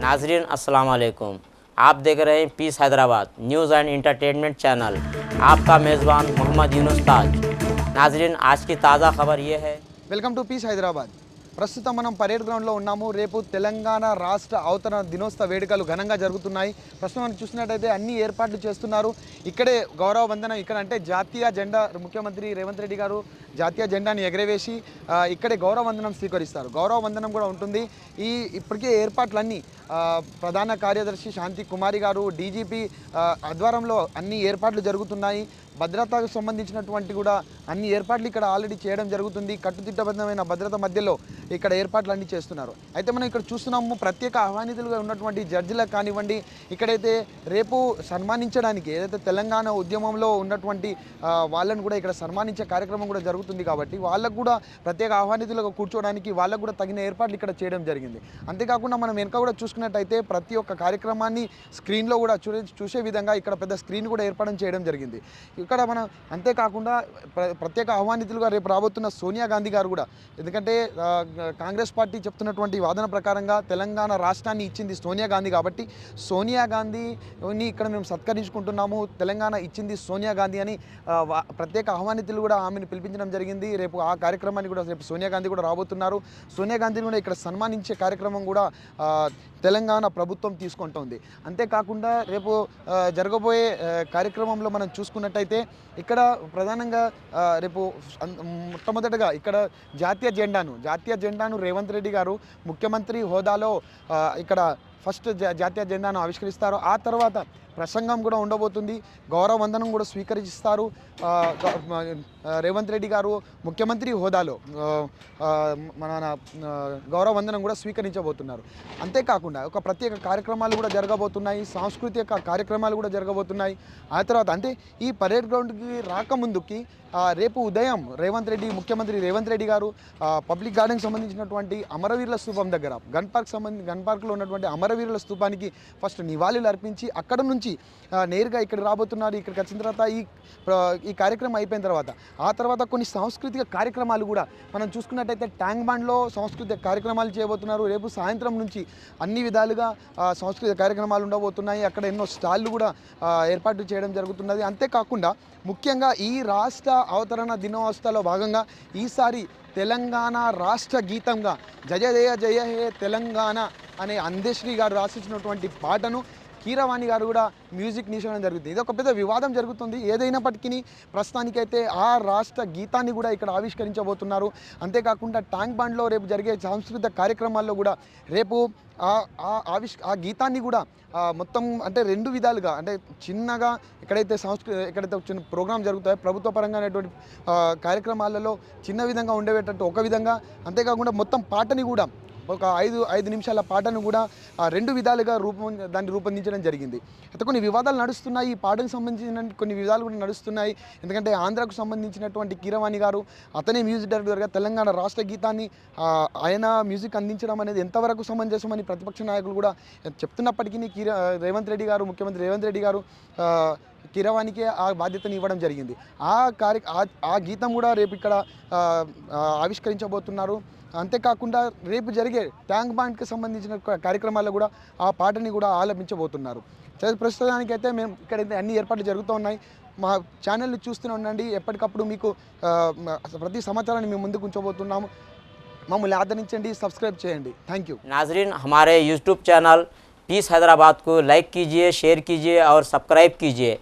नाजरीन अस्सलाम वालेकुम। आप देख रहे हैं peace Hyderabad news and entertainment channel. आपका मेज़बान मोहम्मद यूनुस ताज। नाजरीन आज की ताज़ा खबर ये है। Welcome to peace Hyderabad. ప్రస్తుతం మనం పరేడ్ గ్రౌండ్లో ఉన్నాము. రేపు తెలంగాణ రాష్ట్ర అవతరణ దినోత్సవ వేడుకలు ఘనంగా జరుగుతున్నాయి. ప్రస్తుతం మనం చూసినట్టయితే అన్ని ఏర్పాట్లు చేస్తున్నారు. ఇక్కడే గౌరవ వందనం ఇక్కడ అంటే జాతీయ జెండా ముఖ్యమంత్రి రేవంత్ రెడ్డి గారు జాతీయ జెండాని ఎగరవేసి ఇక్కడే గౌరవ వందనం స్వీకరిస్తారు. గౌరవ వందనం కూడా ఉంటుంది. ఇప్పటికే ఏర్పాట్లన్నీ ప్రధాన కార్యదర్శి శాంతి కుమారి గారు డీజీపీ ఆధ్వర్యంలో అన్ని ఏర్పాట్లు జరుగుతున్నాయి. భద్రతకు సంబంధించినటువంటి కూడా అన్ని ఏర్పాట్లు ఇక్కడ ఆల్రెడీ చేయడం జరుగుతుంది. కట్టుదిట్టబద్ధమైన భద్రత మధ్యలో ఇక్కడ ఏర్పాట్లు అన్నీ చేస్తున్నారు. అయితే మనం ఇక్కడ చూస్తున్నాము ప్రత్యేక ఆహ్వానితులుగా ఉన్నటువంటి జడ్జిలకు కానివ్వండి, ఇక్కడైతే రేపు సన్మానించడానికి ఏదైతే తెలంగాణ ఉద్యమంలో ఉన్నటువంటి వాళ్ళని కూడా ఇక్కడ సన్మానించే కార్యక్రమం కూడా జరుగుతుంది. కాబట్టి వాళ్ళకు కూడా ప్రత్యేక ఆహ్వానితులుగా కూర్చోవడానికి వాళ్ళకు కూడా తగిన ఏర్పాట్లు ఇక్కడ చేయడం జరిగింది. అంతేకాకుండా మనం వెనక కూడా చూసుకున్నట్టయితే ప్రతి ఒక్క కార్యక్రమాన్ని స్క్రీన్లో కూడా చూసే విధంగా ఇక్కడ పెద్ద స్క్రీన్ కూడా ఏర్పాటు చేయడం జరిగింది. ఇక్కడ మనం అంతేకాకుండా ప్రత్యేక ఆహ్వానితులుగా రేపు రాబోతున్న సోనియా గాంధీ గారు కూడా, ఎందుకంటే కాంగ్రెస్ పార్టీ చెప్తున్నటువంటి వాదన ప్రకారంగా తెలంగాణ రాష్ట్రాన్ని ఇచ్చింది సోనియా గాంధీ కాబట్టి సోనియా గాంధీని ఇక్కడ మేము సత్కరించుకుంటున్నాము. తెలంగాణ ఇచ్చింది సోనియా గాంధీ అని ప్రత్యేక ఆహ్వానితులు కూడా ఆమెను పిలిపించడం జరిగింది. రేపు ఆ కార్యక్రమాన్ని కూడా రేపు సోనియా గాంధీ కూడా రాబోతున్నారు. సోనియా గాంధీని కూడా ఇక్కడ సన్మానించే కార్యక్రమం కూడా తెలంగాణ ప్రభుత్వం తీసుకుంటోంది. అంతేకాకుండా రేపు జరగబోయే కార్యక్రమంలో మనం చూసుకున్నట్టయితే ఇక్కడ ప్రధానంగా రేపు మొట్టమొదటగా ఇక్కడ జాతీయ జెండాను రేవంత్ రెడ్డి గారు ముఖ్యమంత్రి హోదాలో ఇక్కడ ఫస్ట్ జాతీయ జెండాను ఆవిష్కరిస్తారు. ఆ తర్వాత ప్రసంగం కూడా ఉండబోతుంది. గౌరవ వందనం కూడా స్వీకరిస్తారు. రేవంత్ రెడ్డి గారు ముఖ్యమంత్రి హోదాలో మన గౌరవ వందనం కూడా స్వీకరించబోతున్నారు. అంతేకాకుండా ఒక ప్రత్యేక కార్యక్రమాలు కూడా జరగబోతున్నాయి. సాంస్కృతిక కార్యక్రమాలు కూడా జరగబోతున్నాయి. ఆ తర్వాత అంటే ఈ పరేడ్ గ్రౌండ్కి రాకముందుకి రేపు ఉదయం ముఖ్యమంత్రి రేవంత్ రెడ్డి గారు పబ్లిక్ గార్డెన్కి సంబంధించినటువంటి అమరవీరుల స్తూపం దగ్గర గన్ పార్క్లో ఉన్నటువంటి అమరవీరుల స్తూపానికి ఫస్ట్ నివాళులు అర్పించి అక్కడ నుంచి నేరుగా ఇక్కడ రాబోతున్నారు. ఇక్కడికి వచ్చిన తర్వాత ఈ కార్యక్రమం అయిపోయిన ఆ తర్వాత కొన్ని సాంస్కృతిక కార్యక్రమాలు కూడా మనం చూసుకున్నట్టయితే ట్యాంక్ బండ్లో సాంస్కృతిక కార్యక్రమాలు చేయబోతున్నారు. రేపు సాయంత్రం నుంచి అన్ని విధాలుగా సాంస్కృతిక కార్యక్రమాలు ఉండబోతున్నాయి. అక్కడ ఎన్నో స్టాళ్ళు కూడా ఏర్పాటు చేయడం జరుగుతున్నది. అంతేకాకుండా ముఖ్యంగా ఈ రాష్ట్ర అవతరణ దినోత్సవంలో భాగంగా ఈసారి తెలంగాణ రాష్ట్ర గీతంగా జయ జయ జయ హే తెలంగాణ అనే అందశ్రీ గారు రాసిచ్చినటువంటి పాటను కీరవాణి గారు కూడా మ్యూజిక్ నిషేధం జరుగుతుంది. ఇది ఒక పెద్ద వివాదం జరుగుతుంది. ఏదైనప్పటికీ ప్రస్తుతానికైతే ఆ రాష్ట్ర గీతాన్ని కూడా ఇక్కడ ఆవిష్కరించబోతున్నారు. అంతేకాకుండా ట్యాంక్ బండ్లో రేపు జరిగే సాంస్కృతిక కార్యక్రమాల్లో కూడా రేపు ఆ గీతాన్ని కూడా మొత్తం అంటే రెండు విధాలుగా అంటే చిన్నగా ఎక్కడైతే చిన్న ప్రోగ్రాం జరుగుతాయో ప్రభుత్వ పరంగా అనేటువంటి కార్యక్రమాలలో చిన్న విధంగా ఉండేటట్టు ఒక విధంగా, అంతేకాకుండా మొత్తం పాటని కూడా ఒక ఐదు నిమిషాల పాటను కూడా రెండు విధాలుగా దాన్ని రూపొందించడం జరిగింది. అయితే కొన్ని వివాదాలు నడుస్తున్నాయి. ఈ పాటకు సంబంధించిన కొన్ని వివాదాలు కూడా నడుస్తున్నాయి. ఎందుకంటే ఆంధ్రాకు సంబంధించినటువంటి కీరవాణి గారు అతనే మ్యూజిక్ డైరెక్టర్గా తెలంగాణ రాష్ట్ర గీతాన్ని ఆయన మ్యూజిక్ అందించడం అనేది ఎంతవరకు సమంజసమని ప్రతిపక్ష నాయకులు కూడా చెప్తున్నప్పటికీ ముఖ్యమంత్రి రేవంత్ రెడ్డి గారు కీరవాణికే ఆ బాధ్యతను ఇవ్వడం జరిగింది. ఆ గీతం కూడా రేపు ఇక్కడ ఆవిష్కరించబోతున్నారు. అంతేకాకుండా రేపు జరిగే ట్యాంక్ బండ్కి సంబంధించిన కార్యక్రమాల్లో కూడా ఆ పాటని కూడా ఆలపించబోతున్నారు. ప్రస్తుతానికైతే మేము ఇక్కడైతే అన్ని ఏర్పాట్లు జరుగుతూ ఉన్నాయి. మా ఛానల్ని చూస్తూనే ఉండండి. ఎప్పటికప్పుడు మీకు ప్రతి సమాచారాన్ని మేము ముందుకు ఉంచబోతున్నాము. మమ్మల్ని ఆదరించండి, సబ్స్క్రైబ్ చేయండి. Thank you. नाजरीन हमारे यूट्यूब चैनल पीस हैदराबाद को लाइक कीजिए, शेयर कीजिए और सब्सक्राइब कीजिए।